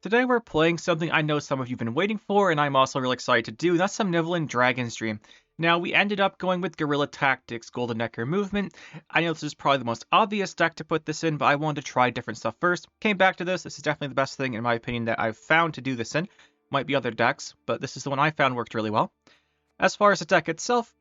Today we're playing something I know some of you have been waiting for, and I'm also really excited to do, and that's some Nivelin Dragon's Dream. Now, we ended up going with Guerilla Tactics, Golden Necker Movement. I know this is probably the most obvious deck to put this in, but I wanted to try different stuff first. Came back to this. This is definitely the best thing, in my opinion, that I've found to do this in. Might be other decks, but this is the one I found worked really well. As far as the deck itself,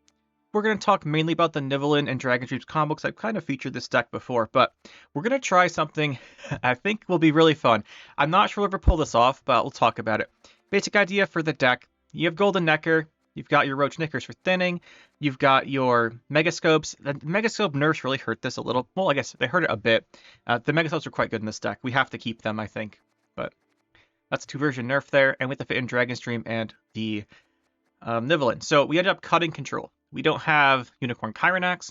we're going to talk mainly about the Nivelin and Dragon's Dreams combo because I've kind of featured this deck before, but we're going to try something I think will be really fun. I'm not sure we'll ever pull this off, but we'll talk about it. Basic idea for the deck. You have Golden Necker, you've got your Roach Knickers for thinning, you've got your Megascopes. The Megascope nerfs really hurt this a little. Well, I guess they hurt it a bit. The Megascopes are quite good in this deck. We have to keep them, I think, but that's a 2-version nerf there, and we have to fit in Dragon's Dream and the Nivelin. So we ended up cutting control. We don't have Unicorn Chironax.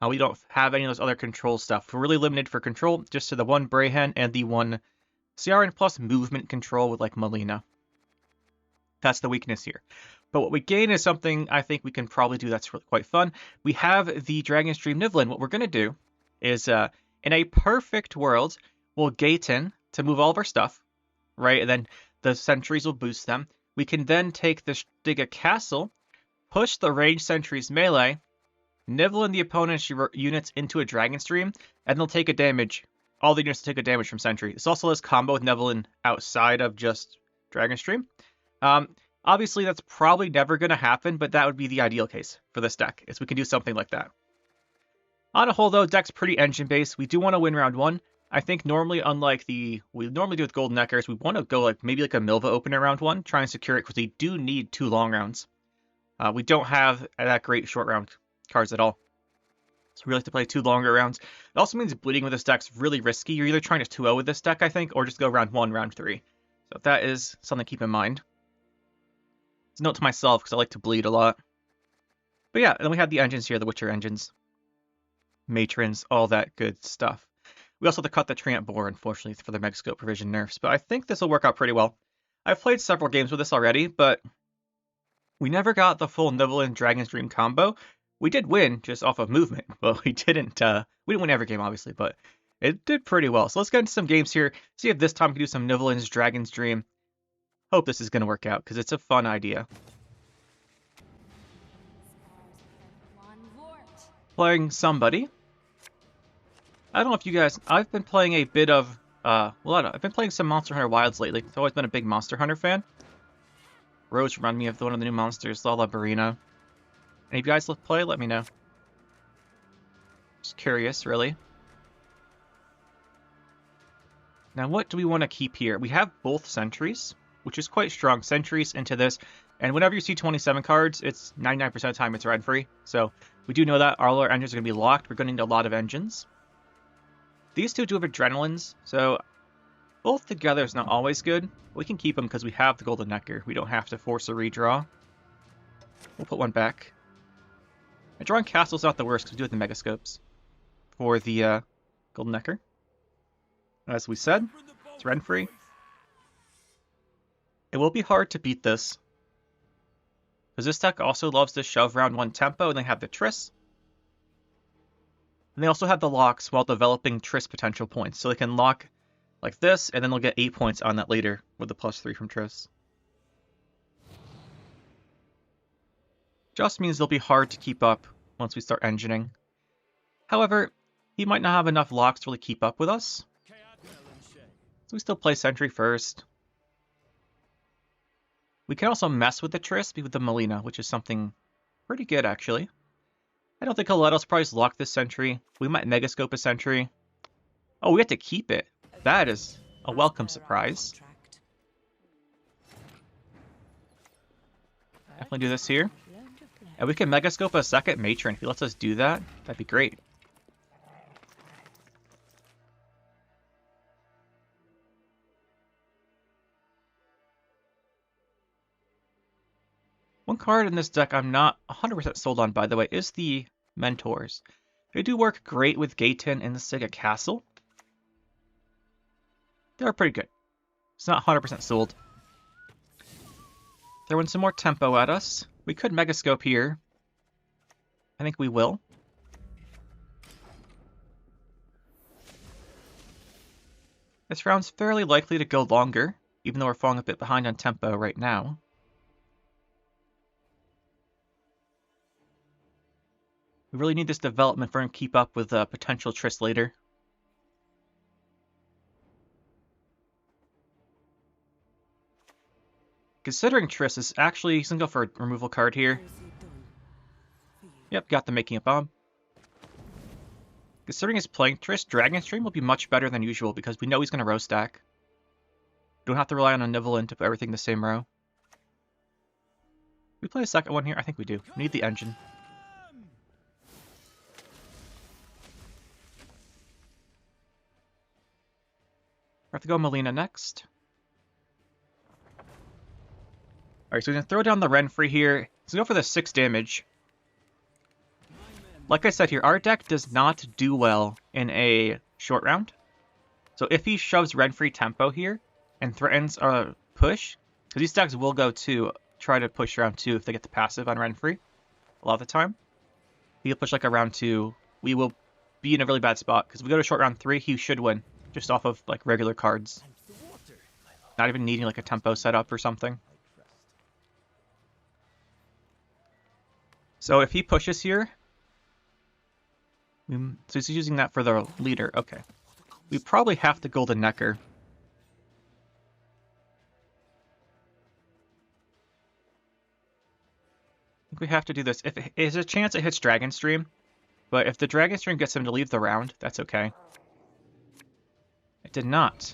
We don't have any of those other control stuff. We're really limited for control, just to the one Brayhen and the one CRN plus movement control with like Melina. That's the weakness here. But what we gain is something I think we can probably do that's really quite fun. We have the Dragon's Dream Nivelin. What we're going to do is, in a perfect world, we'll gate in to move all of our stuff, right? And then the sentries will boost them. We can then take the Scoia'tael Castle, push the ranged sentries melee, Nivelin the opponent's units into a Dragon's Dream, and they'll take a damage. All the units will take a damage from sentry. This also has combo with Nivelin outside of just Dragon's Dream. Obviously, that's probably never going to happen, but that would be the ideal case for this deck, is we can do something like that. On a whole, though, deck's pretty engine-based. We do want to win round 1. I think normally, unlike we normally do with Golden Neckers, we want to go maybe like a Milva opener round 1, try and secure it, because we do need 2 long rounds. We don't have that great short round cards at all. So we like to play 2 longer rounds. It also means bleeding with this deck's really risky. You're either trying to 2-0 with this deck, I think, or just go round 1, round 3. So that is something to keep in mind. It's a note to myself, because I like to bleed a lot. But yeah, and then we have the engines here, the Witcher engines. Matrons, all that good stuff. We also have to cut the Treant Boar, unfortunately, for the Megascope provision nerfs. But I think this will work out pretty well. I've played several games with this already, but we never got the full Nivelin Dragon's Dream combo. We did win just off of movement, but we didn't win every game, obviously, but it did pretty well. So let's get into some games here, see if this time we can do some Nivelin's Dragon's Dream. Hope this is going to work out, because it's a fun idea. Playing somebody. I don't know if you guys... I've been playing a bit of... I've been playing some Monster Hunter Wilds lately. I've always been a big Monster Hunter fan. Rose remind me of one of the new monsters, La Barina. Any of you guys play? Let me know. Just curious, really. Now, what do we want to keep here? We have both sentries, which is quite strong. Sentries into this, and whenever you see 27 cards, it's 99% of the time it's Renfri. So we do know that all our engines are going to be locked. We're going to need a lot of engines. These two do have adrenalines, so both together is not always good. We can keep them because we have the Golden Necker. We don't have to force a redraw. We'll put one back. And drawing Castle's not the worst because we do have the Megascopes for the Golden Necker. As we said, it's Renfri. It will be hard to beat this, because this deck also loves to shove round 1 tempo, and they have the Triss. And they also have the locks while developing Triss potential points, so they can lock like this, and then they'll get 8 points on that later with the +3 from Triss. Just means they'll be hard to keep up once we start engineering. However, he might not have enough locks to really keep up with us. So we still play Sentry first. We can also mess with the Triss with the Melina, which is something pretty good, actually. I don't think he'll let us probably just lock this Sentry. We might Megascope a Sentry. Oh, we have to keep it. That is a welcome surprise. Definitely do this here. And we can Megascope a second Matron. If he lets us do that, that'd be great. One card in this deck I'm not 100% sold on, by the way, is the Mentors. They do work great with Gaten and the Scoia'tael Castle. They're pretty good. It's not 100% sold. Throwing some more tempo at us. We could Megascope here. I think we will. This round's fairly likely to go longer. even though we're falling a bit behind on tempo right now. We really need this development for him to keep up with potential Triss later. Considering Triss is actually, he's gonna go for a removal card here. Yep, got the making a bomb. Considering he's playing Triss, Dragon Stream will be much better than usual because we know he's gonna row stack. We don't have to rely on a Nivellin to put everything in the same row. We play a second one here? I think we do. We need the engine. We have to go Melina next. Alright, so we're going to throw down the Renfri here. Let's go for the 6 damage. Like I said here, our deck does not do well in a short round. So if he shoves Renfri tempo here and threatens a push, because these decks will go to try to push round 2 if they get the passive on Renfri a lot of the time. He'll push like a round 2. We will be in a really bad spot, because if we go to short round 3, he should win. Just off of like regular cards. Not even needing like a tempo setup or something. So if he pushes here, so he's using that for the leader. Okay. We probably have to Golden Necker. I think we have to do this. If there's a chance it hits Dragon Stream, but if the Dragon Stream gets him to leave the round, that's okay. It did not.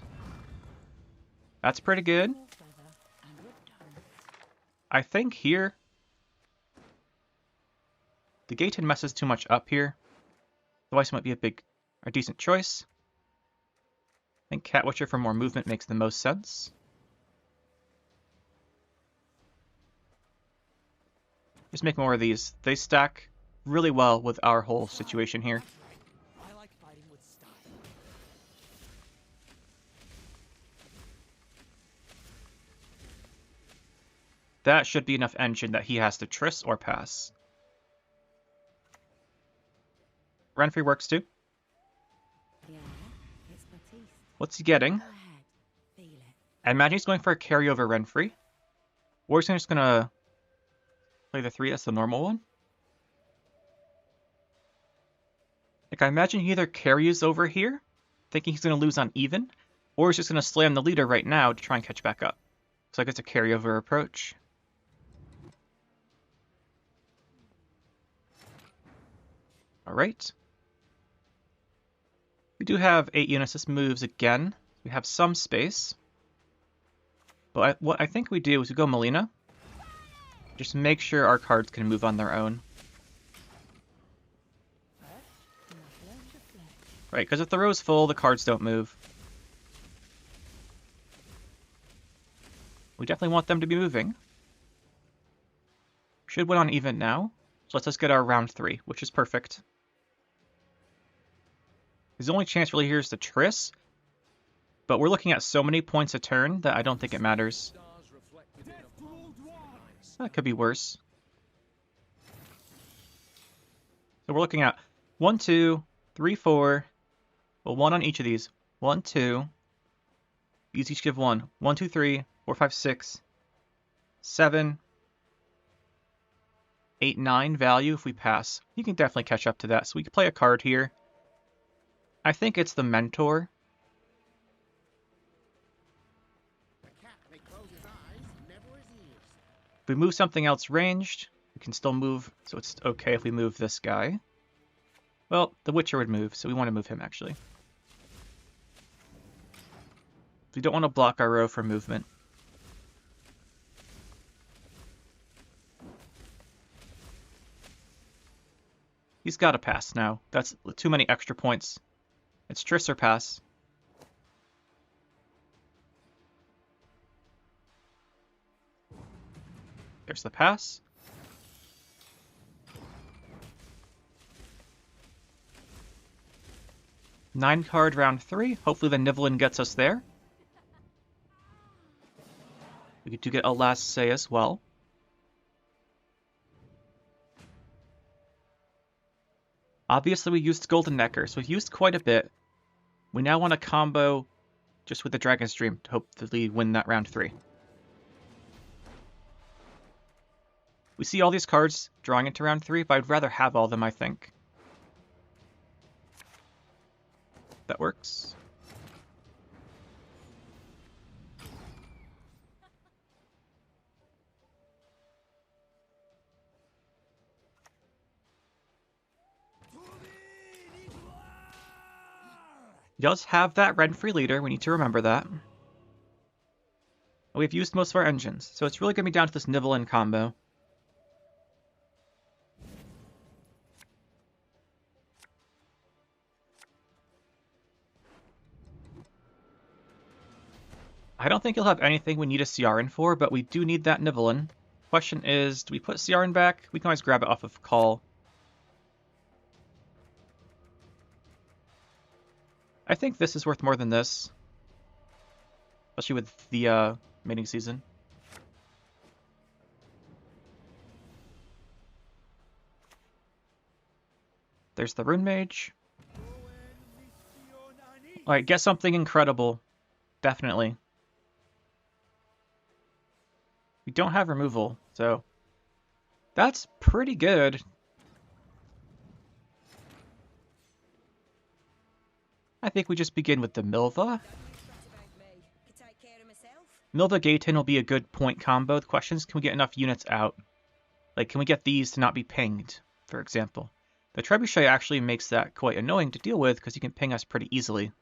That's pretty good. I think here the Gated messes too much up here. Otherwise, it might be a decent choice. I think Cat Witcher for more movement makes the most sense. Just make more of these. They stack really well with our whole situation here. That should be enough engine that he has to Triss or pass. Renfri works too. What's he getting? I imagine he's going for a carryover Renfri. Or he's just going to play the 3 as the normal one. Like, I imagine he either carries over here, thinking he's going to lose on even, or he's just going to slam the leader right now to try and catch back up. So I guess a carryover approach. Alright. We do have 8 Unisys moves again. We have some space. But what I think we do is we go Melina. Just make sure our cards can move on their own. Right, because if the row's full, the cards don't move. We definitely want them to be moving. Should win on even now. So let's just get our round 3, which is perfect. His only chance really here is to Triss. But we're looking at so many points a turn that I don't think it matters. That could be worse. So we're looking at 1, 2, 3, 4. Well, 1 on each of these. 1, 2. Use each give 1. 1, 2, 3, 4, 5, 6, 7, 8, 9 value if we pass. You can definitely catch up to that. So we can play a card here. I think it's the Mentor. If we move something else ranged, we can still move, so it's okay if we move this guy. Well, the Witcher would move, so we want to move him, actually. We don't want to block our row for movement. He's got to pass now. That's too many extra points. It's Triss or pass. There's the pass. Nine card round 3. Hopefully the Nivellin gets us there. We do get a last say as well. Obviously we used Golden Necker, so we've used quite a bit. We now want to combo just with the Dragon Stream to hopefully win that round 3. We see all these cards drawing into round 3, but I'd rather have all of them, I think. That works. He does have that Renfri leader, we need to remember that. We've used most of our engines, so it's really going to be down to this Nivellen combo. I don't think he'll have anything we need a Ciaran for, but we do need that Nivellen. Question is, do we put Ciaran back? We can always grab it off of call. I think this is worth more than this. Especially with the mating season. There's the Rune Mage. Alright, get something incredible. Definitely. We don't have removal, so that's pretty good. I think we just begin with the Milva. Milva Gaten will be a good point combo. The question is, can we get enough units out? Like, can we get these to not be pinged, for example? The Trebuchet actually makes that quite annoying to deal with because you can ping us pretty easily.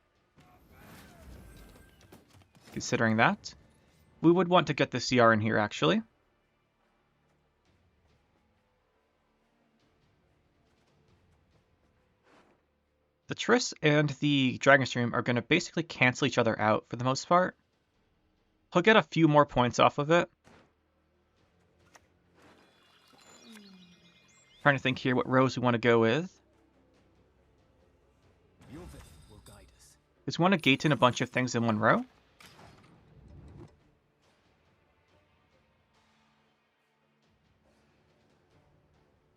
Considering that, we would want to get the CR in here, actually. The Triss and the Dragon Stream are going to basically cancel each other out for the most part. He'll get a few more points off of it. Trying to think here what rows we want to go with. Because we want to gate in a bunch of things in one row.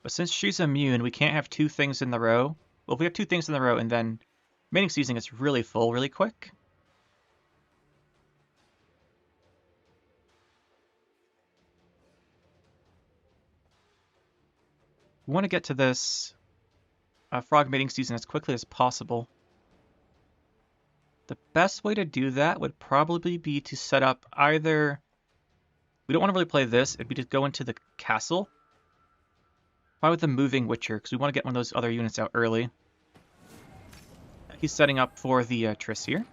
But since she's immune, we can't have 2 things in the row. Well, if we have 2 things in the row and then mating season gets really full really quick. We want to get to this frog mating season as quickly as possible. The best way to do that would probably be to set up either... We don't want to really play this. It'd be to go into the castle. Probably with the moving Witcher, because we want to get one of those other units out early. He's setting up for the Triss here.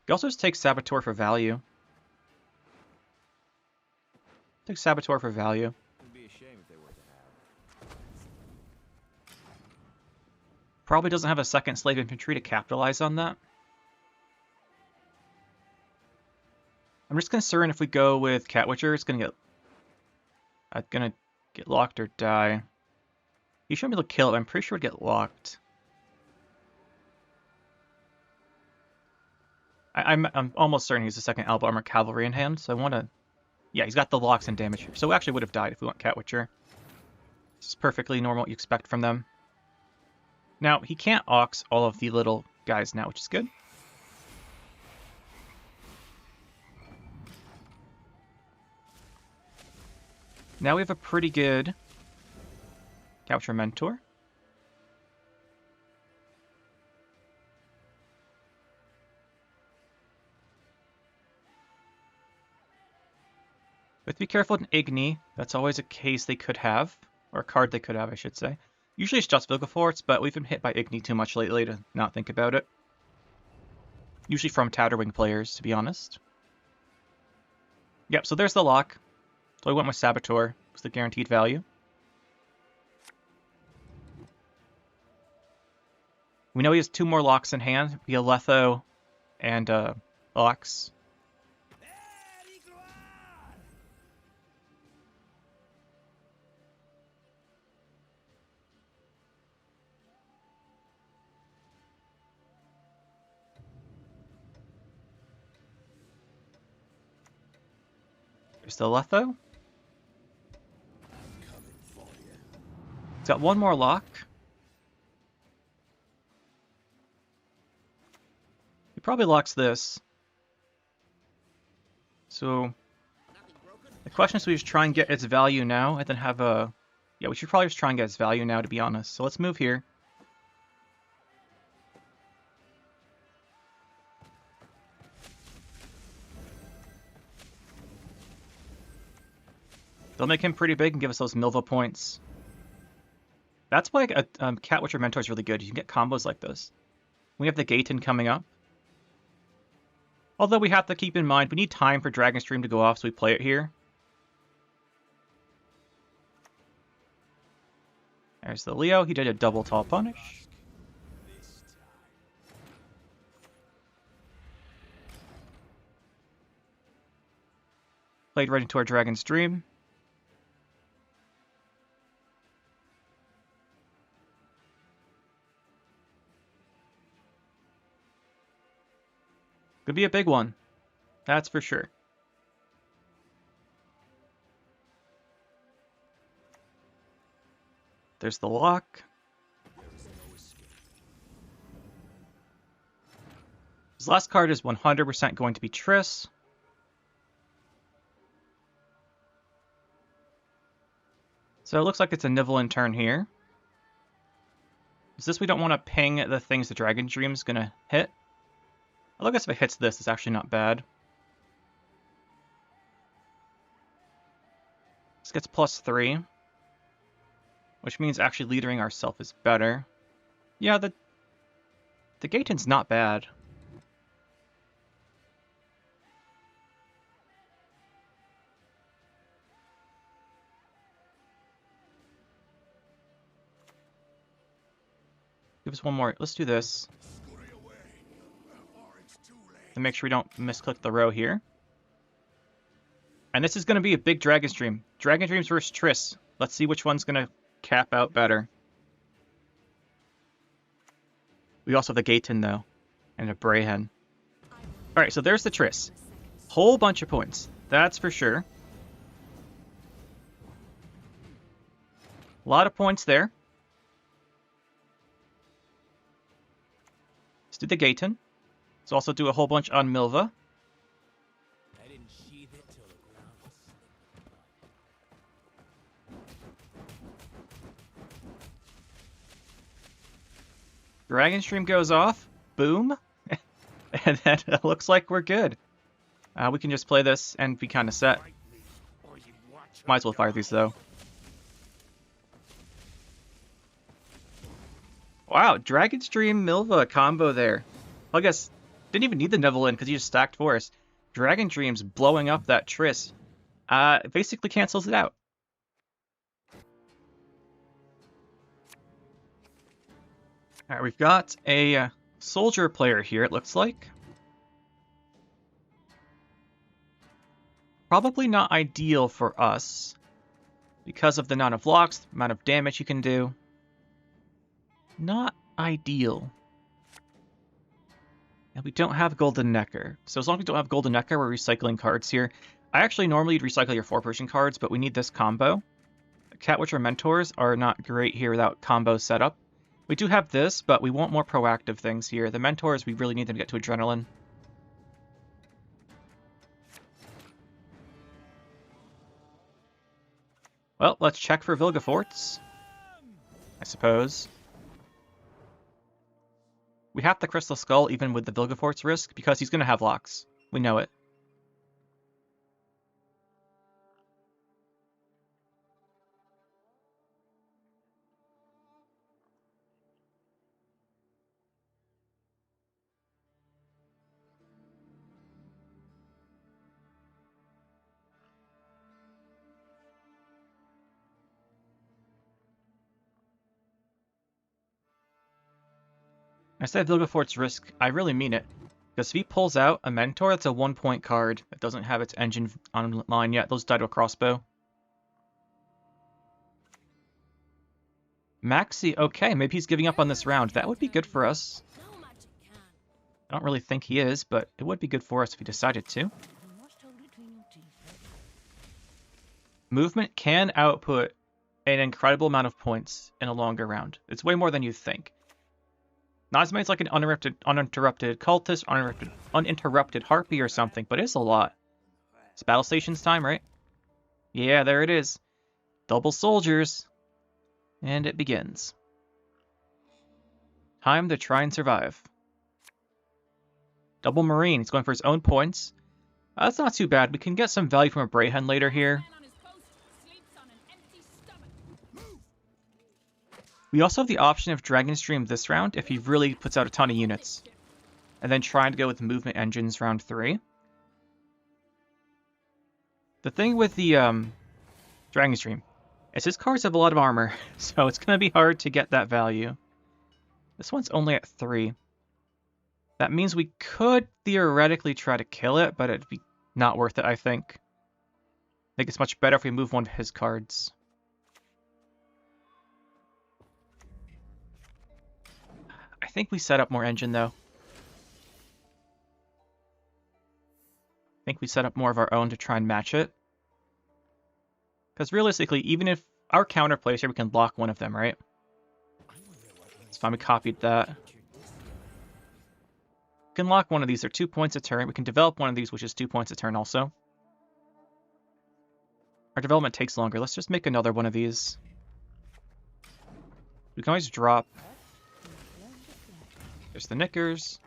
You also just take Saboteur for value. Take Saboteur for value. It'd be a shame if they were to have. Probably doesn't have a second Slave Infantry to capitalize on that. I'm just concerned if we go with Cat Witcher, it's gonna get locked or die. He shouldn't be able to kill it, but I'm pretty sure it'd get locked. I'm almost certain he's the second Alba Armor Cavalry in hand, so I want to... Yeah, he's got the locks and damage here. So we actually would have died if we want Cat Witcher. This is perfectly normal what you expect from them. Now, he can't Ox all of the little guys now, which is good. Now we have a pretty good Cat Witcher Mentor. But be careful in Igni. That's always a case they could have. Or a card they could have, I should say. Usually it's just Vilgefortz, but we've been hit by Igni too much lately to not think about it. Usually from Tatterwing players, to be honest. Yep, so there's the lock. So I went with Saboteur. It's the guaranteed value. We know he has 2 more locks in hand, via Letho and Ox. There's the Letho. He's got one more lock. He probably locks this. So the question is, we just try and get its value now, and then have a... Yeah, we should probably just try and get its value now, to be honest. So let's move here. They'll make him pretty big and give us those Milva points. That's why a Cat Witcher Mentor is really good. You can get combos like this. We have the Gaten coming up. Although we have to keep in mind, we need time for Dragon Stream to go off, so we play it here. There's the Leo. He did a double tall punish. Played right into our Dragon Stream. Could be a big one. That's for sure. There's the lock. His last card is 100% going to be Triss. So it looks like it's a Nivellin turn here. Is this we don't want to ping the things the Dragon Dream's going to hit? I guess if it hits this, it's actually not bad. This gets +3. Which means actually leadering ourselves is better. Yeah, the Gaten's not bad. Give us one more. Let's do this. To make sure we don't misclick the row here. And this is going to be a big Dragon Stream. Dragon Dreams versus Triss. Let's see which one's going to cap out better. We also have the Gaten, though. And a Brayhen. Alright, so there's the Triss. Whole bunch of points. That's for sure. A lot of points there. Let's do the Gaten. Let's also do a whole bunch on Milva. Dragon Stream goes off. Boom. And then it looks like we're good. We can just play this and be kind of set. Might as well fire these, though. Wow, Dragon Stream Milva combo there. I guess didn't even need the Nivellin because he just stacked for us. Dragon Dreams blowing up that Triss. Basically cancels it out. Alright, we've got a soldier player here, it looks like. Probably not ideal for us because of the amount of blocks, the amount of damage you can do. Not ideal. And we don't have Golden Necker. So as long as we don't have Golden Necker, we're recycling cards here. I actually normally recycle your 4-Persian cards, but we need this combo. Cat Witcher Mentors are not great here without combo setup. We do have this, but we want more proactive things here. The Mentors, we really need them to get to Adrenaline. Well, let's check for Vilgefortz, I suppose. We have the Crystal Skull even with the Vilgefortz risk because he's going to have locks. We know it. I said Vilgefortz risk, I really mean it. Because if he pulls out a Mentor, that's a 1-point card that doesn't have its engine online yet. Those die to a crossbow. Maxi, okay, maybe he's giving up on this round. That would be good for us. I don't really think he is, but it would be good for us if he decided to. Movement can output an incredible amount of points in a longer round. It's way more than you think. Not as many as like an uninterrupted cultist, uninterrupted harpy or something, but it's a lot. It's battle stations time, right? Yeah, there it is. Double soldiers. And it begins. Time to try and survive. Double marine. He's going for his own points. That's not too bad. We can get some value from a Brayhen later here. We also have the option of Dragon Stream this round if he really puts out a ton of units. And then trying to go with movement engines round 3. The thing with the Dragon Stream is his cards have a lot of armor, so it's going to be hard to get that value. This one's only at 3. That means we could theoretically try to kill it, but it'd be not worth it, I think. I think it's much better if we move one of his cards. I think we set up more engine, though. I think we set up more of our own to try and match it. Because realistically, even if our counter plays here, we can lock one of them, right? It's fine, we copied that. We can lock one of these, they're 2 points a turn. We can develop one of these, which is 2 points a turn also. Our development takes longer. Let's just make another one of these. We can always drop. There's the knickers.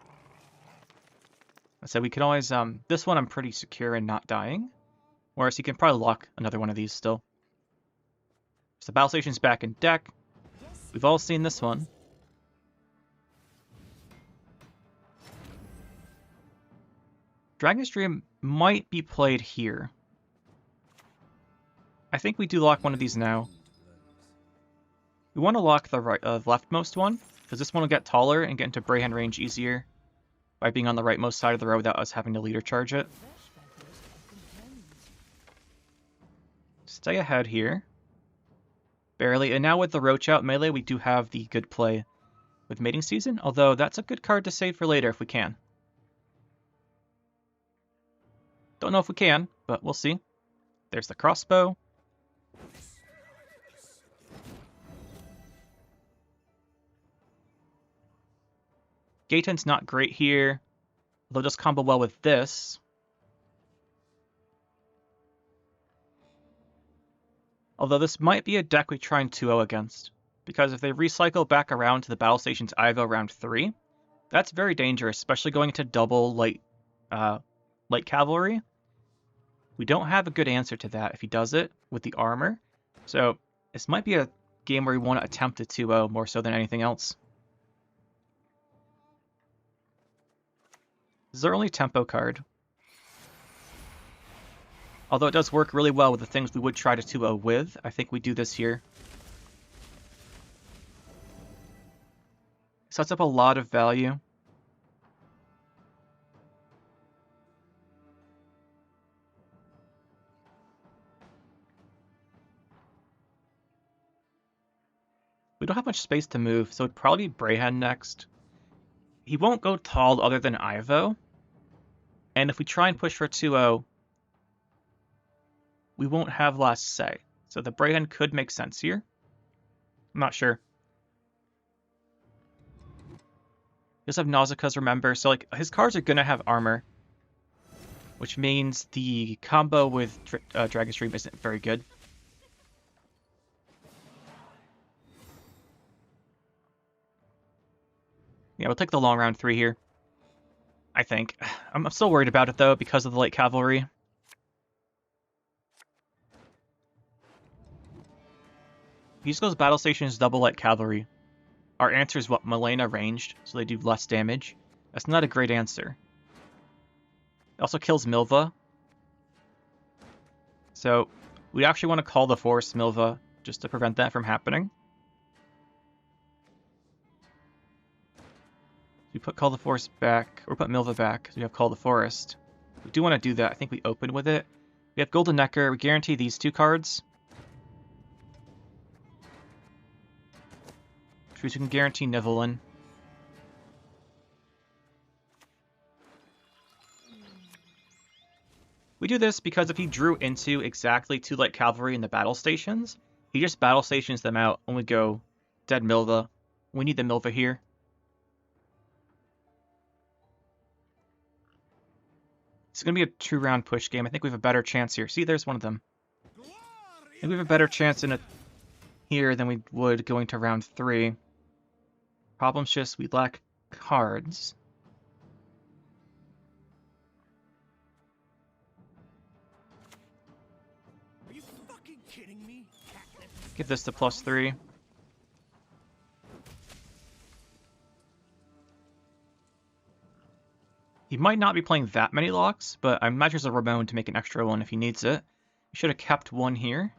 I said we can always, this one I'm pretty secure in not dying. Whereas you can probably lock another one of these still. So the battle station's back in deck. We've all seen this one. Dragon Stream might be played here. I think we do lock one of these now. We want to lock the leftmost one, because this one will get taller and get into Brayhen range easier by being on the rightmost side of the row without us having to leader charge it. Stay ahead here. Barely. And now with the Roach out melee, we do have the good play with Mating Season, although that's a good card to save for later if we can. Don't know if we can, but we'll see. There's the crossbow. Gaetan's not great here. They'll just combo well with this. Although this might be a deck we try and 2-0 against. Because if they recycle back around to the battle station's Ivo round 3, that's very dangerous, especially going into double light cavalry. We don't have a good answer to that if he does it with the armor. So this might be a game where we want to attempt a 2-0 more so than anything else. This is our only tempo card. Although it does work really well with the things we would try to 2-0 with. I think we do this here. Sets up a lot of value. We don't have much space to move, so it'd probably be Brayhen next. He won't go tall other than Ivo. And if we try and push for 2-0, we won't have last say. So the Brayhen could make sense here. I'm not sure. He does have Nausicaa's, remember, so like his cards are going to have armor. Which means the combo with Dragon Stream isn't very good. Yeah, we'll take the long round 3 here. I think. I'm still worried about it though because of the light cavalry. He just goes battle stations double light cavalry. Our answer is what? Malena ranged, so they do less damage. That's not a great answer. It also kills Milva. So we actually want to call the forest Milva just to prevent that from happening. We call the forest back, or put Milva back, because we have call the forest. We do want to do that. I think we open with it. We have Golden Necker. We guarantee these 2 cards. Which means we can guarantee Nivellen. We do this because if he drew into exactly 2 light cavalry in the battle stations, He just battle stations them out when we go dead Milva. We need the Milva here. It's going to be a 2-round push game. I think we have a better chance here. See, there's one of them. I think we have a better chance in it here than we would going to round 3. Problem's just we lack cards. Are you fucking kidding me? Give this to +3. He might not be playing that many locks, but I imagine there's a Ramon to make an extra one if he needs it. He should have kept one here.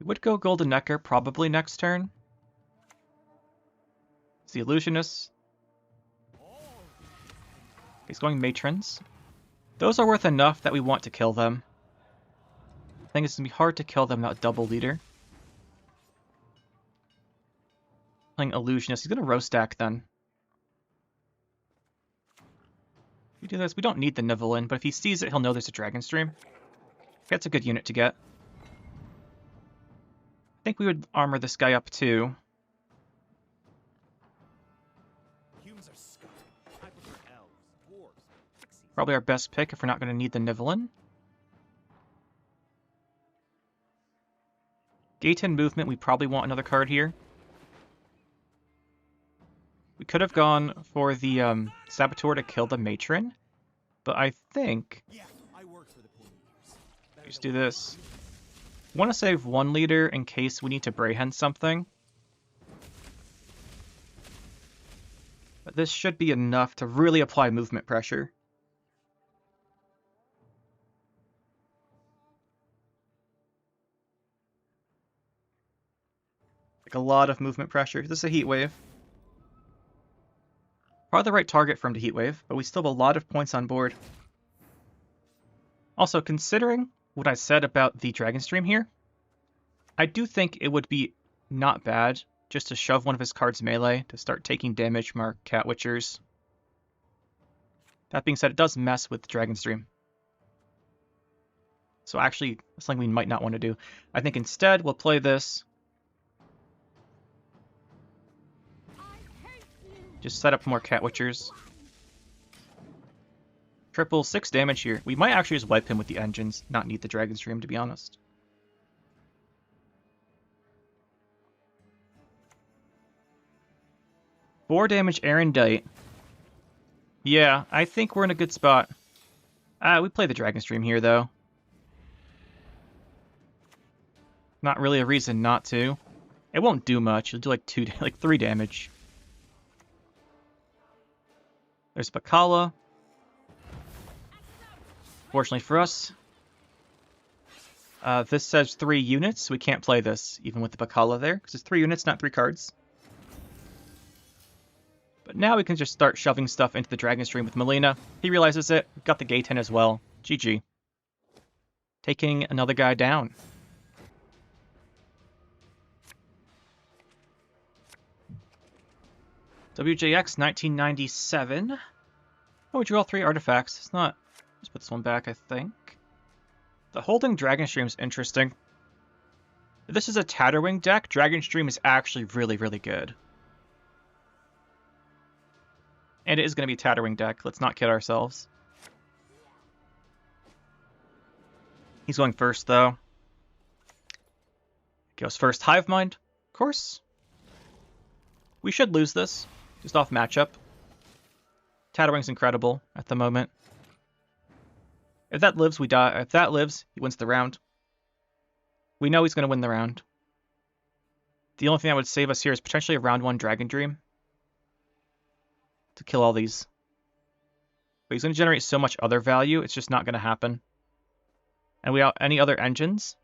We would go Golden Necker probably next turn. It's the Illusionist. He's going Matrons. Those are worth enough that we want to kill them. I think it's going to be hard to kill them without double leader. Playing Illusionist. He's going to row stack then. If we do this, we don't need the Nivellin, but if he sees it, he'll know there's a Dragon Stream. That's a good unit to get. I think we would armor this guy up too. Humans are scum. I prefer elves, dwarves, pixies. Probably our best pick if we're not going to need the Nivellin. Gaten movement, we probably want another card here. We could have gone for the Saboteur to kill the Matron, but I think... Yeah, I worked for the poor leaders. Let's do this. I want to save one leader in case we need to Brayhen something. But this should be enough to really apply movement pressure. Like a lot of movement pressure. This is a heat wave. Probably the right target for him to heat wave, but we still have a lot of points on board. Also, considering what I said about the Dragon Stream here, I do think it would be not bad just to shove one of his cards melee to start taking damage from our Cat Witchers. That being said, it does mess with the Dragon Stream. So actually, that's something we might not want to do. I think instead, we'll play this. Just set up more Cat Witchers. Triple 6 damage here. We might actually just wipe him with the engines, not need the Dragon Stream, to be honest. Four damage Erendite. Yeah, I think we're in a good spot. We play the Dragon Stream here, though. Not really a reason not to. It won't do much. It'll do like 3 damage. There's Bakala. Fortunately for us, this says 3 units. We can't play this, even with the Bakala there, because it's 3 units, not 3 cards. But now we can just start shoving stuff into the Dragon Stream with Melina. He realizes it. We've got the Gaten as well. GG. Taking another guy down. WJX 1997. Oh, we drew all 3 artifacts. It's not... Let's put this one back, I think. The Holding Dragon Stream is interesting. If this is a Tatterwing deck, Dragon Stream is actually really, really good. And it is going to be a Tatterwing deck. Let's not kid ourselves. He's going first, though. Goes first Hive Mind, of course. We should lose this, just off matchup. Tatterwing's incredible at the moment. If that lives, we die. If that lives, he wins the round. We know he's going to win the round. The only thing that would save us here is potentially a round 1 Dragon Dream to kill all these. But he's going to generate so much other value, it's just not going to happen. And without any other engines,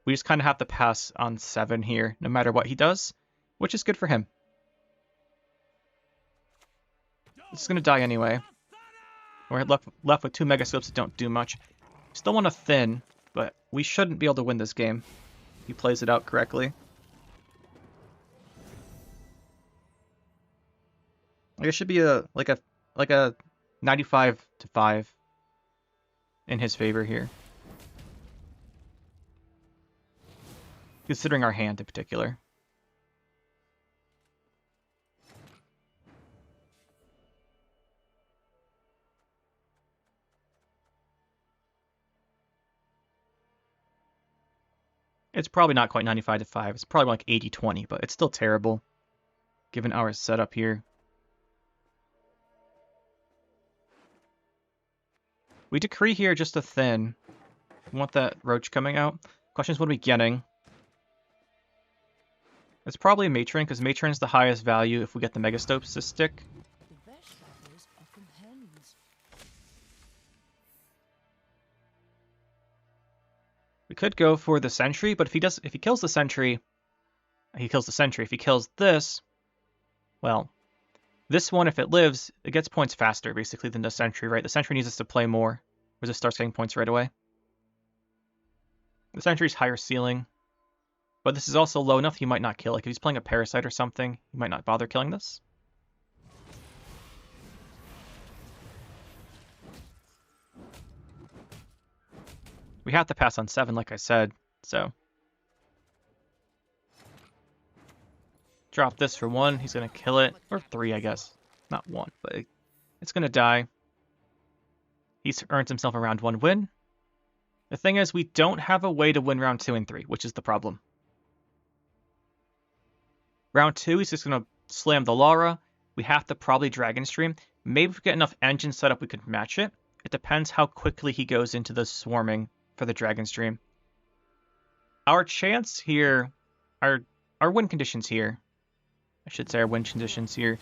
we just kind of have to pass on 7 here, no matter what he does, which is good for him. This is going to die anyway. We're left with 2 Megascopes that don't do much. Still want to thin, but we shouldn't be able to win this game if he plays it out correctly. Like it should be like a 95 to 5 in his favor here. Considering our hand in particular. It's probably not quite 95 to 5. It's probably like 80-20, but it's still terrible given our setup here. We decree here just a thin. We want that roach coming out. Question is, what are we getting? It's probably a matron, because matron's the highest value if we get the megastopes to stick. The best apples are from hens. We could go for the sentry, but if he kills the sentry, he kills the sentry. If he kills this, well, this one, if it lives, it gets points faster, basically, than the sentry, right? The sentry needs us to play more, whereas it starts getting points right away. The sentry's higher ceiling, but this is also low enough he might not kill. Like, if he's playing a parasite or something, he might not bother killing this. We have to pass on 7, like I said, so. Drop this for 1, he's going to kill it. Or 3, I guess. Not 1, but it's going to die. He's earned himself a round 1 win. The thing is, we don't have a way to win round 2 and 3, which is the problem. Round 2, he's just going to slam the Lara. We have to probably Dragon Stream. Maybe if we get enough engine set up, we could match it. It depends how quickly he goes into the swarming for the Dragon Stream. Our chance here, our win conditions here, I should say our win conditions here,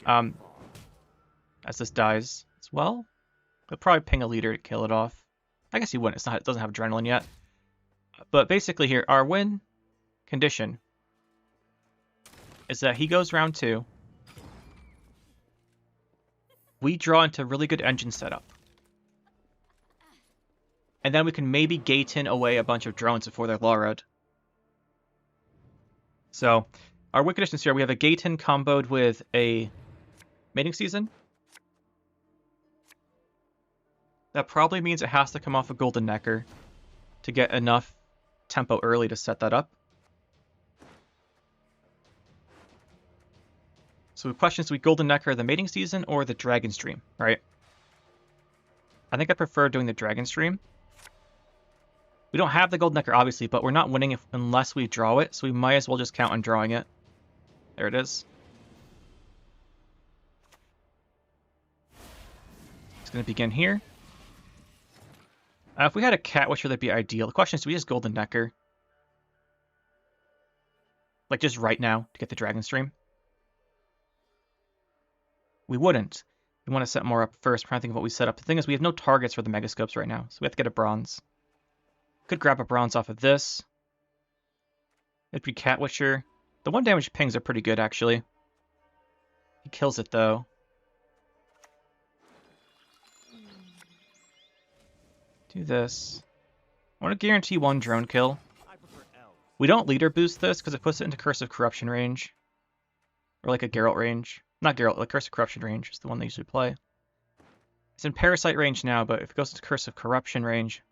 as this dies as well, we'll probably ping a leader to kill it off. I guess he wouldn't, it doesn't have adrenaline yet. But basically here, our win condition is that he goes round 2. We draw into really good engine setup. And then we can maybe gate in away a bunch of drones before they're Lara'd. So, our win conditions here, we have a gate in comboed with a mating season. That probably means it has to come off a golden necker to get enough tempo early to set that up. So the question is, do we golden necker the mating season or the dragon stream, right? I think I prefer doing the dragon stream. We don't have the golden necker, obviously, but we're not winning unless we draw it, so we might as well just count on drawing it. There it is. It's going to begin here. If we had a cat witcher, that'd be ideal. The question is, do we just golden necker? Like, just right now to get the dragon stream? We wouldn't. We want to set more up first. I'm trying to think of what we set up. The thing is, we have no targets for the megascopes right now, so we have to get a bronze. Could grab a bronze off of this. It'd be Cat Witcher. The 1 damage pings are pretty good, actually. He kills it, though. Do this. I want to guarantee 1 drone kill. We don't leader boost this because it puts it into Curse of Corruption range. Or like a Geralt range. Not Geralt, like Curse of Corruption range is the one they usually play. It's in Parasite range now, but if it goes into Curse of Corruption range,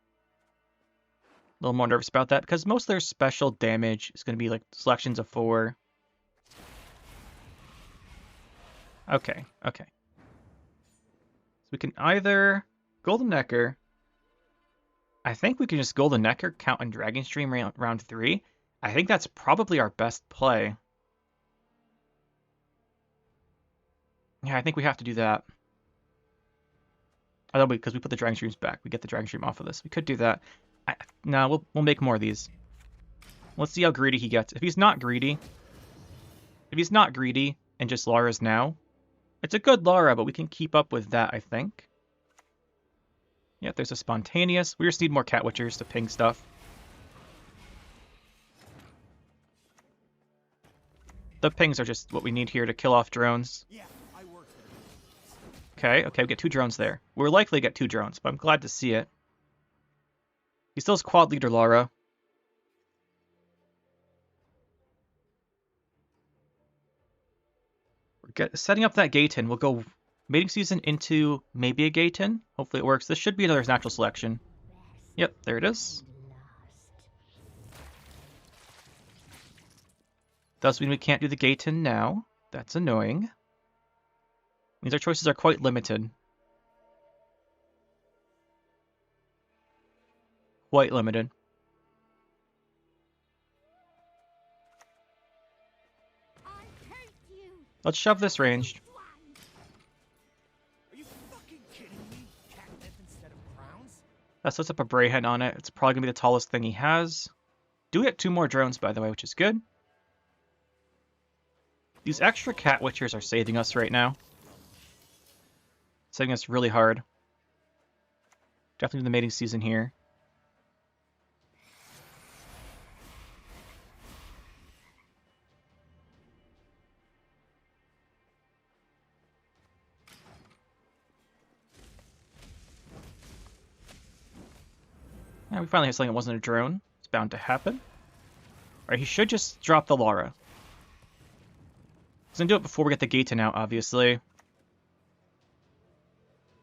a little more nervous about that, because most of their special damage is going to be like selections of 4. Okay. So we can either Golden Necker. I think we can just Golden Necker, count on Dragon Stream round 3. I think that's probably our best play. Yeah, I think we have to do that. Although, because we put the Dragon Streams back, we get the Dragon Stream off of this. We could do that. No, we'll make more of these. Let's see how greedy he gets. If he's not greedy and just Lara's now, it's a good Lara, but we can keep up with that, I think. Yeah, there's a spontaneous. We just need more Cat Witchers to ping stuff. The pings are just what we need here to kill off drones. Okay, we get 2 drones there. We're likely to get 2 drones, but I'm glad to see it. He still has quad leader Lara. We're setting up that gate in. We'll go Mating season into maybe a Gaten. Hopefully it works. This should be another natural selection. Yep, there it is. Does mean we can't do the Gaten now. That's annoying. Means our choices are quite limited. Quite limited. Let's shove this ranged. Are you fucking kidding me? Catnip instead of crowns? That sets up a Brayhead on it. It's probably going to be the tallest thing he has. Do get 2 more drones, by the way, which is good. These extra Cat Witchers are saving us right now. Saving us really hard. Definitely the mating season here. Yeah, we finally hit something that wasn't a drone. It's bound to happen. Alright, he should just drop the Lara. He's gonna do it before we get the Gaten out, obviously.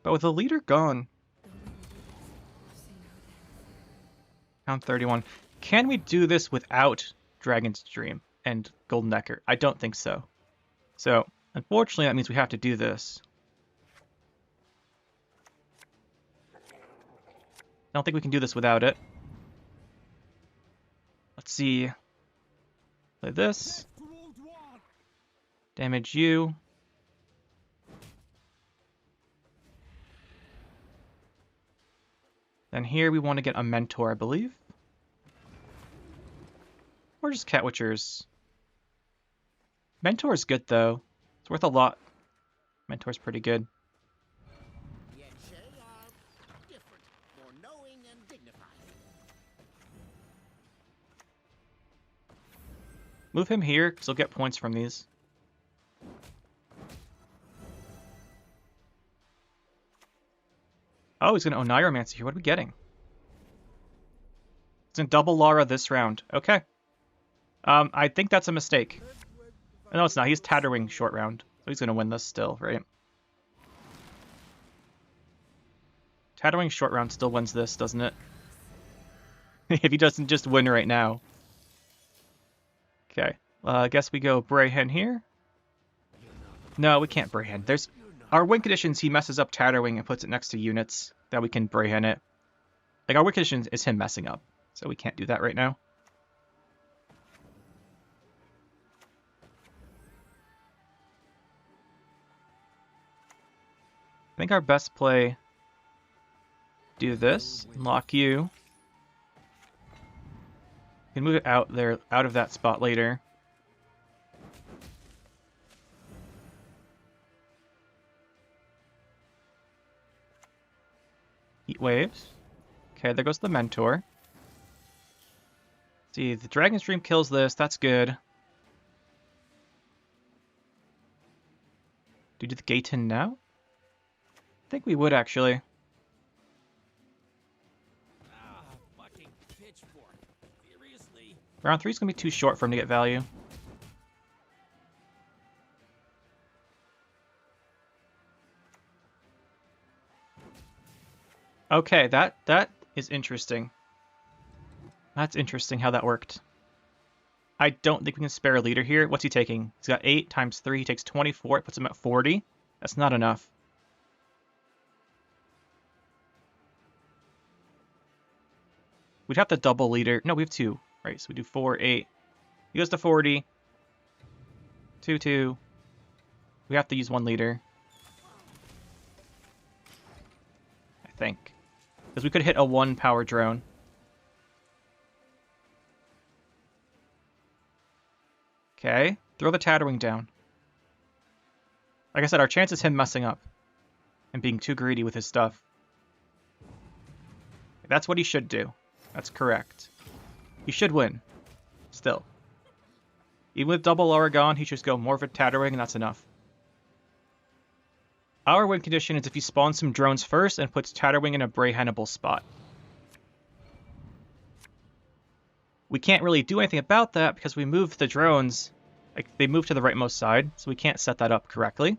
But with the leader gone. Round 31. Can we do this without Dragon's Dream and Golden Necker? I don't think so. So, unfortunately, that means we have to do this. I don't think we can do this without it. Let's see. Play this. Damage you. Then here we want to get a Mentor, I believe. Or just Cat Witchers. Mentor's good, though. It's worth a lot. Mentor's pretty good. Move him here, because he'll get points from these. Oh, he's going to Oniromancy here. What are we getting? He's going to double Lara this round. Okay. I think that's a mistake. No, it's not. He's Tatterwing short round. So he's going to win this still, right? Tatterwing short round still wins this, doesn't it? If he doesn't just win right now. Okay. I guess we go Brayhen here. No, we can't Brayhen. There's our win conditions. He messes up Tatterwing and puts it next to units that we can Brayhen it. Like our win condition is him messing up, so we can't do that right now. I think our best play. Do this. Lock you. We can move it out there, out of that spot later. Heat waves. Okay, there goes the Mentor. See, the Dragon's Dream kills this. That's good. Do we do the Gaten now? I think we would, actually. Fucking pitchfork. Seriously? Round 3 is going to be too short for him to get value. Okay, that is interesting. That's interesting how that worked. I don't think we can spare a leader here. What's he taking? He's got 8 times 3. He takes 24. It puts him at 40. That's not enough. We'd have to double leader. No, we have 2. Right, so we do 4, 8. He goes to 40. 2, 2. We have to use 1 leader. I think. Because we could hit a 1 power drone. Okay, throw the Tatterwing down. Like I said, our chance is him messing up. And being too greedy with his stuff. That's what he should do. That's correct. He should win. Still. Even with double Oregon, he should just go more of a Tatterwing, and that's enough. Our win condition is if he spawns some drones first and puts Tatterwing in a Brayhenable spot. We can't really do anything about that because we moved the drones. Like, they moved to the rightmost side, so we can't set that up correctly.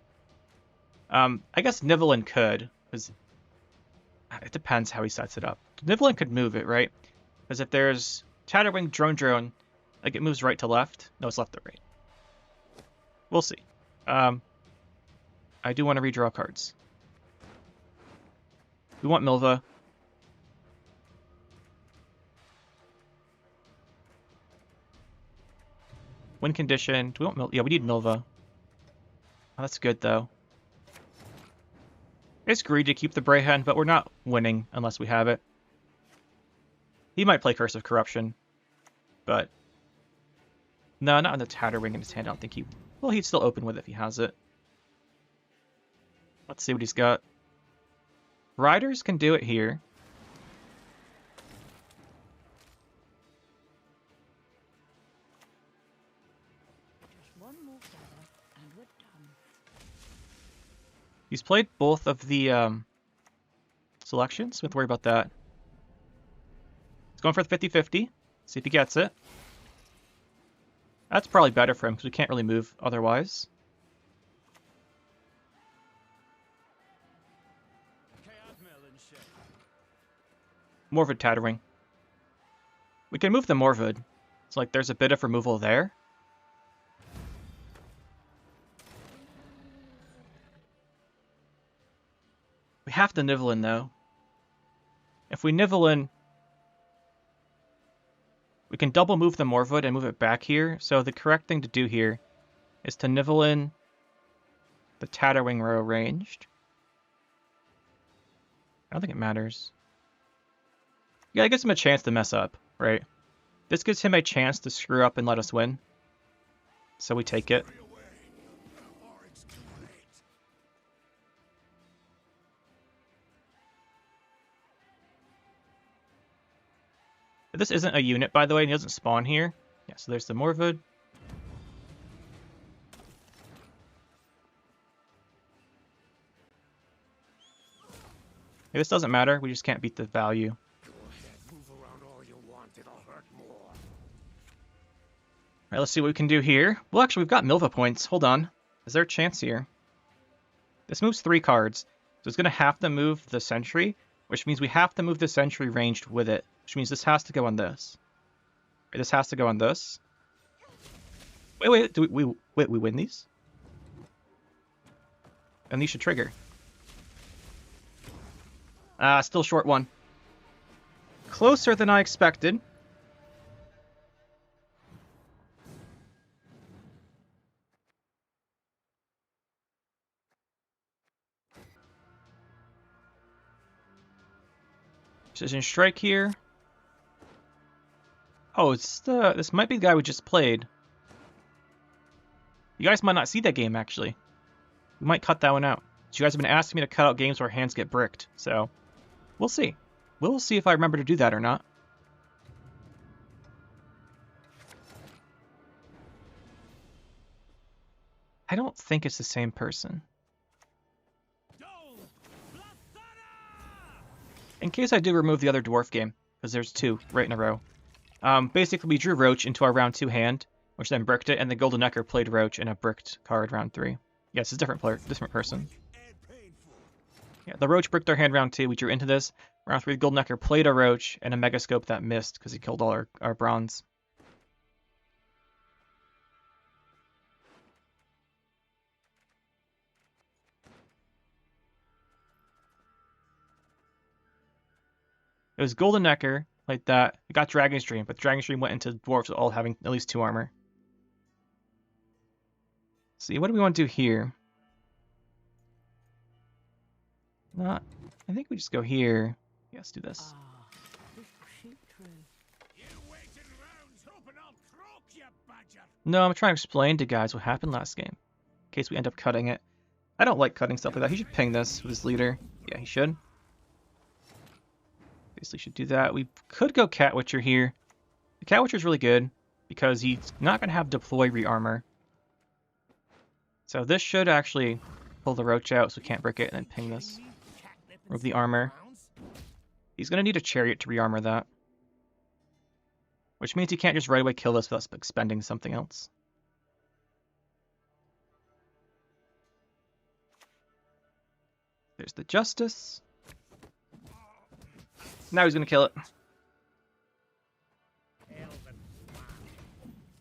I guess Nivellen could, because it depends how he sets it up. Nivellen could move it, right? Because if there's Tatterwing, drone, like it moves right to left. No, it's left to right. We'll see. I do want to redraw cards. We want Milva. Win condition. Do we want Milva? Yeah, we need Milva. Oh, that's good, though. It's greedy to keep the Brayhand, but we're not winning unless we have it. He might play Curse of Corruption, but... No, not on the Tatterwing in his hand. I don't think he... Well, he'd still open with it if he has it. Let's see what he's got. Riders can do it here. Just one more feather, and we're done. He's played both of the selections. Don't worry about that. He's going for the 50-50. See if he gets it. That's probably better for him, because we can't really move otherwise. Morvid Tatterwing. We can move the Morvid. It's like there's a bit of removal there. We have to Nivellen, though. If we Nivellen, we can double move the Morvid and move it back here. So the correct thing to do here is to Nivellen the Tatterwing row ranged. I don't think it matters. Yeah, it gives him a chance to mess up, right? This gives him a chance to screw up and let us win. So we take it. This isn't a unit, by the way, and he doesn't spawn here. Yeah, so there's the Morvid. Yeah, this doesn't matter, we just can't beat the value. Alright, let's see what we can do here. Well, actually, we've got Milva points. Hold on. Is there a chance here? This moves 3 cards. So it's going to have to move the Sentry, which means we have to move the Sentry ranged with it, which means this has to go on this. Right, this has to go on this. Wait, do we win these? And these should trigger. Still short one. Closer than I expected. Precision strike here. Oh, it's this might be the guy we just played. You guys might not see that game, actually. We might cut that one out. You guys have been asking me to cut out games where hands get bricked, so we'll see. We'll see if I remember to do that or not. I don't think it's the same person. In case I do remove the other dwarf game, because there's 2 right in a row. Basically, we drew Roach into our round 2 hand, which then bricked it, and the Golden Necker played Roach in a bricked card round 3. Yes, it's a different player, different person. Yeah, the Roach bricked our hand round 2. We drew into this. Round 3, the Golden Necker played a Roach and a Megascope that missed because he killed all our bronze. It was Golden Necker, like that. We got Dragon's Dream, but Dragon's Dream went into Dwarves all having at least 2 armor. Let's see, what do we want to do here? I think we just go here. Yeah, let's do this. No, I'm trying to explain to guys what happened last game, in case we end up cutting it. I don't like cutting stuff like that. He should ping this with his leader. Yeah, he should. Basically should do that. We could go Cat Witcher here. The Cat Witcher is really good because he's not going to have deploy rearmor. So this should actually pull the Roach out so we can't brick it and then ping this. Remove the armor. He's going to need a Chariot to rearmor that. Which means he can't just right away kill this without expending something else. There's the Justice. Now he's gonna kill it.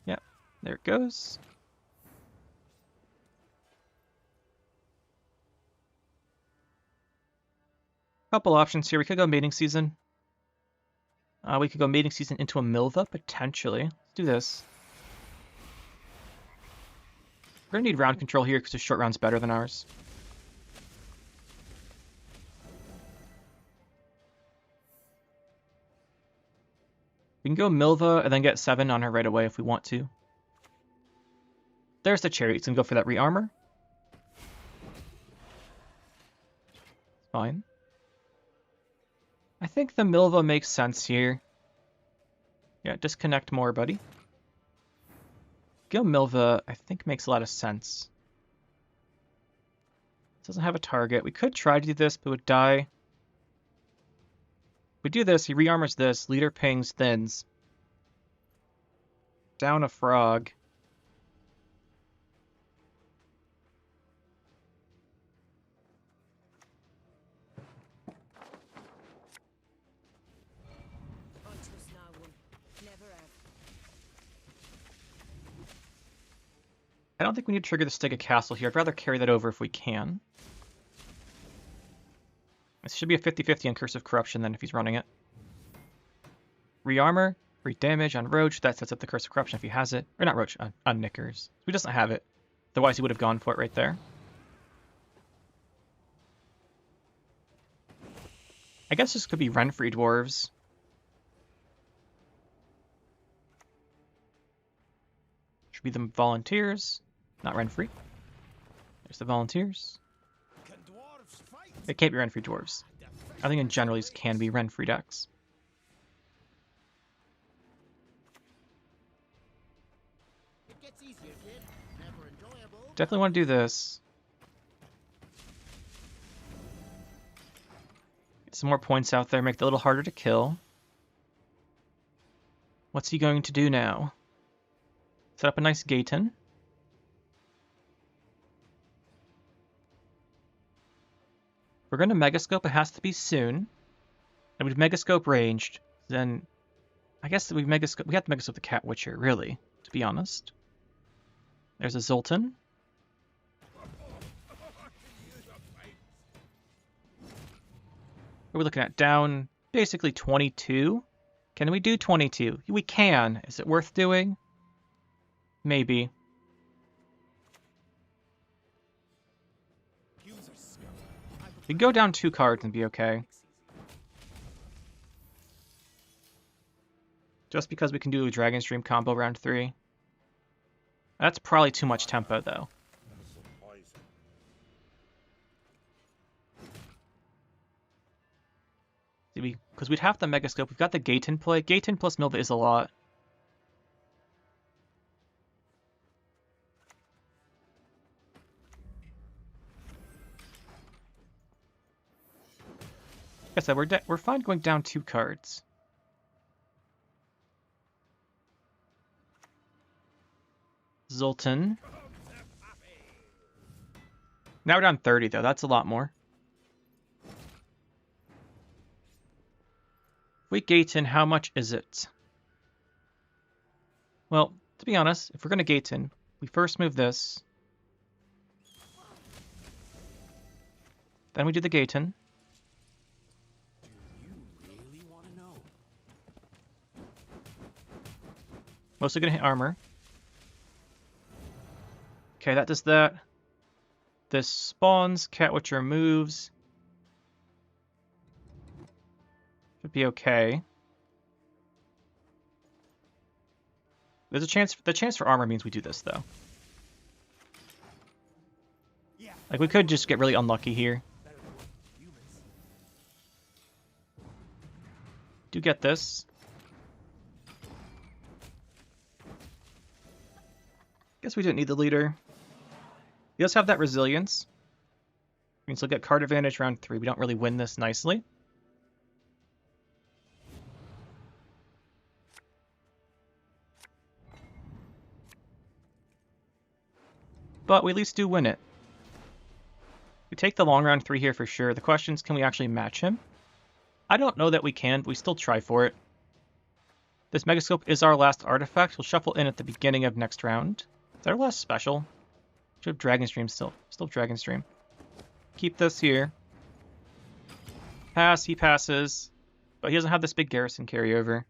Yep, there it goes. Couple options here. We could go mating season. We could go mating season into a Milva, potentially. Let's do this. We're gonna need round control here because his short round's better than ours. We can go Milva and then get 7 on her right away if we want to. There's the Chariot. He's gonna go for that rearmor. Fine. I think the Milva makes sense here. Yeah, disconnect more, buddy. Go Milva, I think makes a lot of sense. Doesn't have a target. We could try to do this, but would die. If we do this, he rearmors this. Leader pings, thins. Down a frog. I don't think we need to trigger the Stick of Castle here. I'd rather carry that over if we can. This should be a 50-50 on Curse of Corruption then if he's running it. Rearmor, free damage on Roach. That sets up the Curse of Corruption if he has it. Or not Roach, on Knickers. He doesn't have it. Otherwise he would have gone for it right there. I guess this could be Renfri Dwarves. Should be the Volunteers. Not Renfri. There's the Volunteers. It can't be Renfri Dwarves. I think in general these can be Renfri decks. Definitely want to do this. Get some more points out there, make it a little harder to kill. What's he going to do now? Set up a nice Gaten. We're going to Megascope, it has to be soon. And we've Megascope ranged, then I guess we have to Megascope the Cat Witcher, really, to be honest. There's a Zoltan. What are we looking at? Down basically 22. Can we do 22? We can. Is it worth doing? Maybe. We can go down 2 cards and be okay. Just because we can do a Dragon Stream combo round 3. That's probably too much tempo, though. Because we'd have the Megascope. We've got the Gaten play. Gaten plus Milva is a lot. Like I said, we're fine going down 2 cards. Zoltan. Now we're down 30, though. That's a lot more. If we Gaten, how much is it? Well, to be honest, if we're going to Gaten, we first move this. Then we do the Gaten. Mostly going to hit armor. Okay, that does that. This spawns, Cat Witcher moves. Should be okay. There's a chance. The chance for armor means we do this, though. Like, we could just get really unlucky here. Do get this. Guess we didn't need the leader. He does have that resilience. We can still get card advantage round 3. We don't really win this nicely. But we at least do win it. We take the long round 3 here for sure. The question is, can we actually match him? I don't know that we can, but we still try for it. This Megascope is our last artifact. We'll shuffle in at the beginning of next round. Is that our last special? Should have Dragon Stream still. Still Dragon Stream. Keep this here. Pass, he passes. But he doesn't have this big garrison carryover.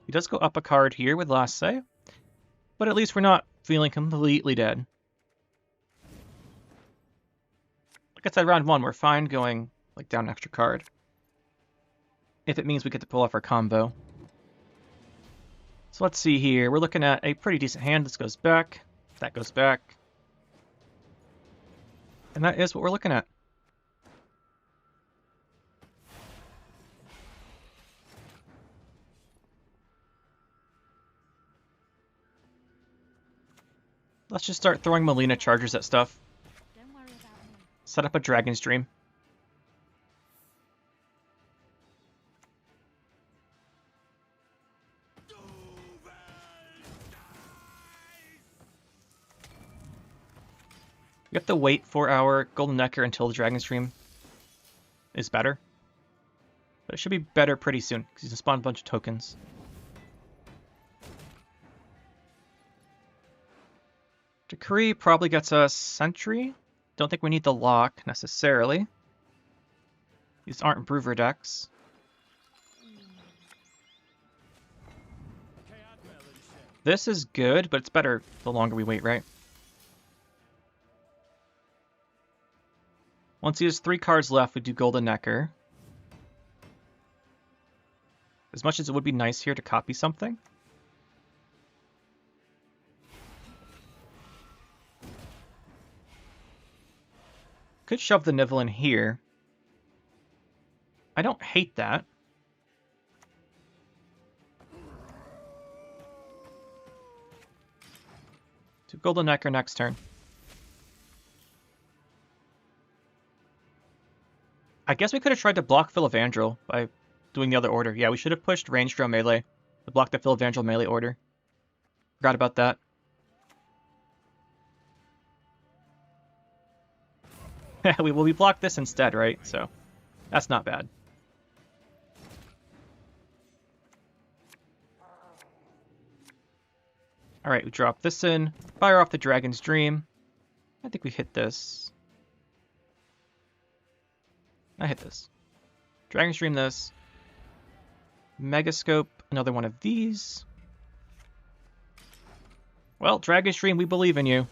He does go up a card here with Last Say. But at least we're not feeling completely dead. Like I said, round 1, we're fine going like down an extra card. If it means we get to pull off our combo. So let's see here. We're looking at a pretty decent hand. This goes back. That goes back. And that is what we're looking at. Let's just start throwing Molina chargers at stuff. Don't worry about me. Set up a Dragon Stream. We have to wait for our Golden Necker until the Dragon Stream is better. But it should be better pretty soon, because he's going to spawn a bunch of tokens. Decree probably gets us Sentry. Don't think we need the lock, necessarily. These aren't Brewer decks. This is good, but it's better the longer we wait, right? Once he has 3 cards left, we do Golden Necker. As much as it would be nice here to copy something. Could shove the Nivell in here. I don't hate that. Do Golden Necker next turn. I guess we could have tried to block Philavandrel by doing the other order. Yeah, we should have pushed Range Drill melee to block the Philavandrel melee order. Forgot about that. we blocked this instead, right? So that's not bad. All right, we drop this in. Fire off the Dragon's Dream. I think we hit this. I hit this. Dragon Stream this. Megascope, another one of these. Well, Dragon Stream, we believe in you.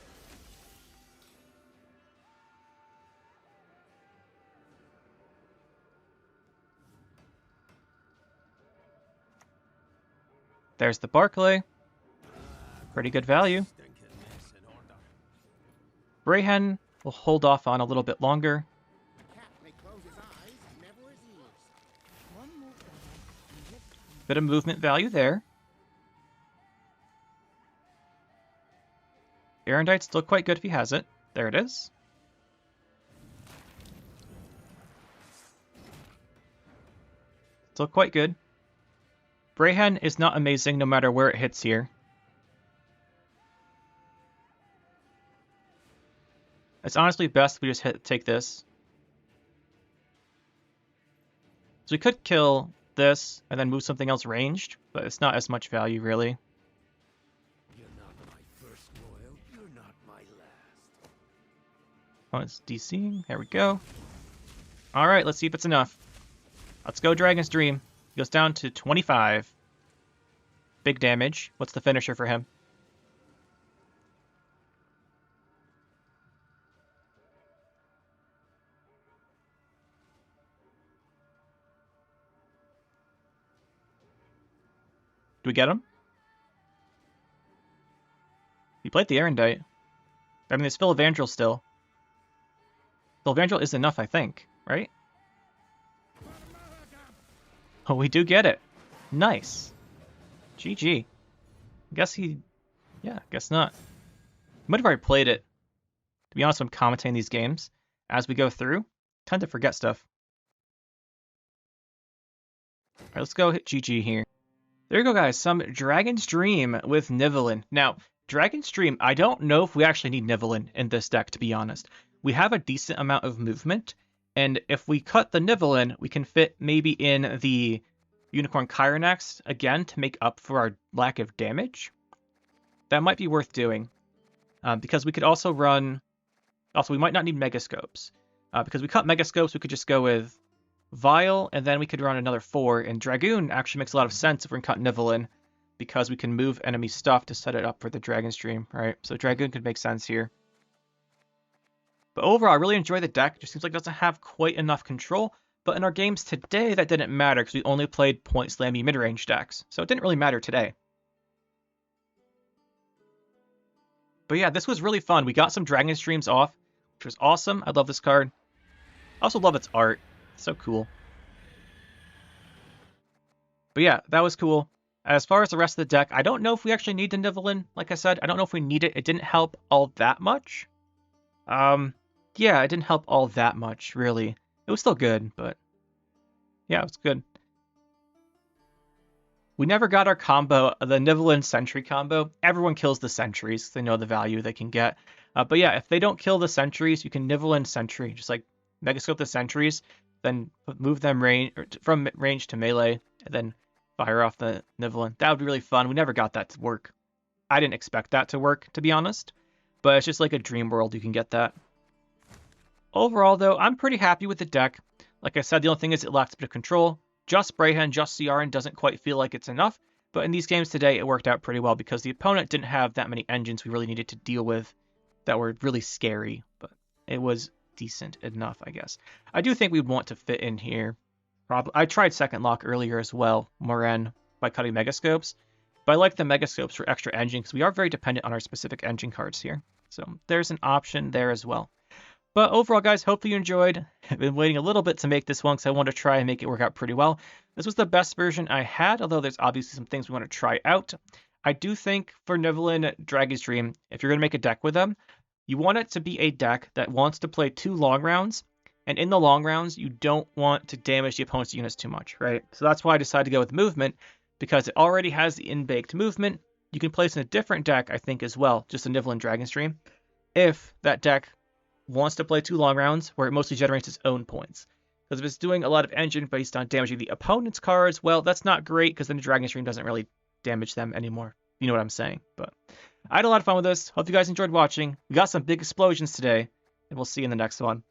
There's the Barclay. Pretty good value. Brayhen will hold off on a little bit longer. One more feather and lift on. Bit of movement value there. Erendite's still quite good if he has it. There it is. Still quite good. Brayhen is not amazing no matter where it hits here. It's honestly best if we just take this. So we could kill this and then move something else ranged, but it's not as much value really. You're not my first royal, you're not my last. Oh, it's DCing. There we go. Alright, let's see if it's enough. Let's go Dragon's Dream. He goes down to 25. Big damage. What's the finisher for him? Do we get him? He played the Erendite. I mean, there's Philavandrel still. Philavandrel is enough, I think, right? Oh, we do get it. Nice. GG. Guess he... Yeah, guess not. Might have already played it. To be honest, when I'm commentating these games, as we go through, tend to forget stuff. Alright, let's go hit GG here. There you go, guys. Some Dragon's Dream with Nivellen. Now, Dragon's Dream, I don't know if we actually need Nivellen in this deck, to be honest. We have a decent amount of movement, and if we cut the Nivellen, we can fit maybe in the Unicorn Chironax again to make up for our lack of damage. That might be worth doing, because we could also run... Also, we might not need Megascopes. Because we cut Megascopes, we could just go with Vial, and then we could run another 4, and Dragoon actually makes a lot of sense if we're going to cut Nivellen, because we can move enemy stuff to set it up for the Dragon's Dream, right? So Dragoon could make sense here. But overall, I really enjoy the deck. It just seems like it doesn't have quite enough control, but in our games today, that didn't matter, because we only played point slammy mid-range decks, so it didn't really matter today. But yeah, this was really fun. We got some Dragon's Dreams off, which was awesome. I love this card. I also love its art. It's so cool. But yeah, that was cool. As far as the rest of the deck, I don't know if we actually need the Nivellen. Like I said, I don't know if we need it. It didn't help all that much. Yeah, it didn't help all that much, really. It was still good, but yeah, it was good. We never got our combo, the Nivellen Sentry combo. Everyone kills the Sentries. They know the value they can get. But yeah, if they don't kill the Sentries, you can Nivellen Sentry. Just like Megascope the Sentries, then move them from range to melee, and then fire off the Nivellen. That would be really fun. We never got that to work. I didn't expect that to work, to be honest. But it's just like a dream world, you can get that. Overall, though, I'm pretty happy with the deck. Like I said, the only thing is it lacks a bit of control. Just Brayhen, just CRN doesn't quite feel like it's enough. But in these games today, it worked out pretty well because the opponent didn't have that many engines we really needed to deal with that were really scary. But it was decent enough, I guess. I do think we'd want to fit in here. I tried Second Lock earlier as well, Moren, by cutting Megascopes. But I like the Megascopes for extra engine because we are very dependent on our specific engine cards here. So there's an option there as well. But overall, guys, hopefully you enjoyed. I've been waiting a little bit to make this one because I want to try and make it work out pretty well. This was the best version I had, although there's obviously some things we want to try out. I do think for Nivellen Dragon's Dream, if you're going to make a deck with them, you want it to be a deck that wants to play 2 long rounds. And in the long rounds, you don't want to damage the opponent's units too much, right? So that's why I decided to go with movement, because it already has the in-baked movement. You can place in a different deck, I think, as well, just a Nivellen Dragon's Dream, if that deck wants to play 2 long rounds where it mostly generates its own points. Because if it's doing a lot of engine based on damaging the opponent's cards, well, that's not great because then the Dragon's Dream doesn't really damage them anymore. You know what I'm saying? But I had a lot of fun with this. Hope you guys enjoyed watching. We got some big explosions today, and we'll see you in the next one.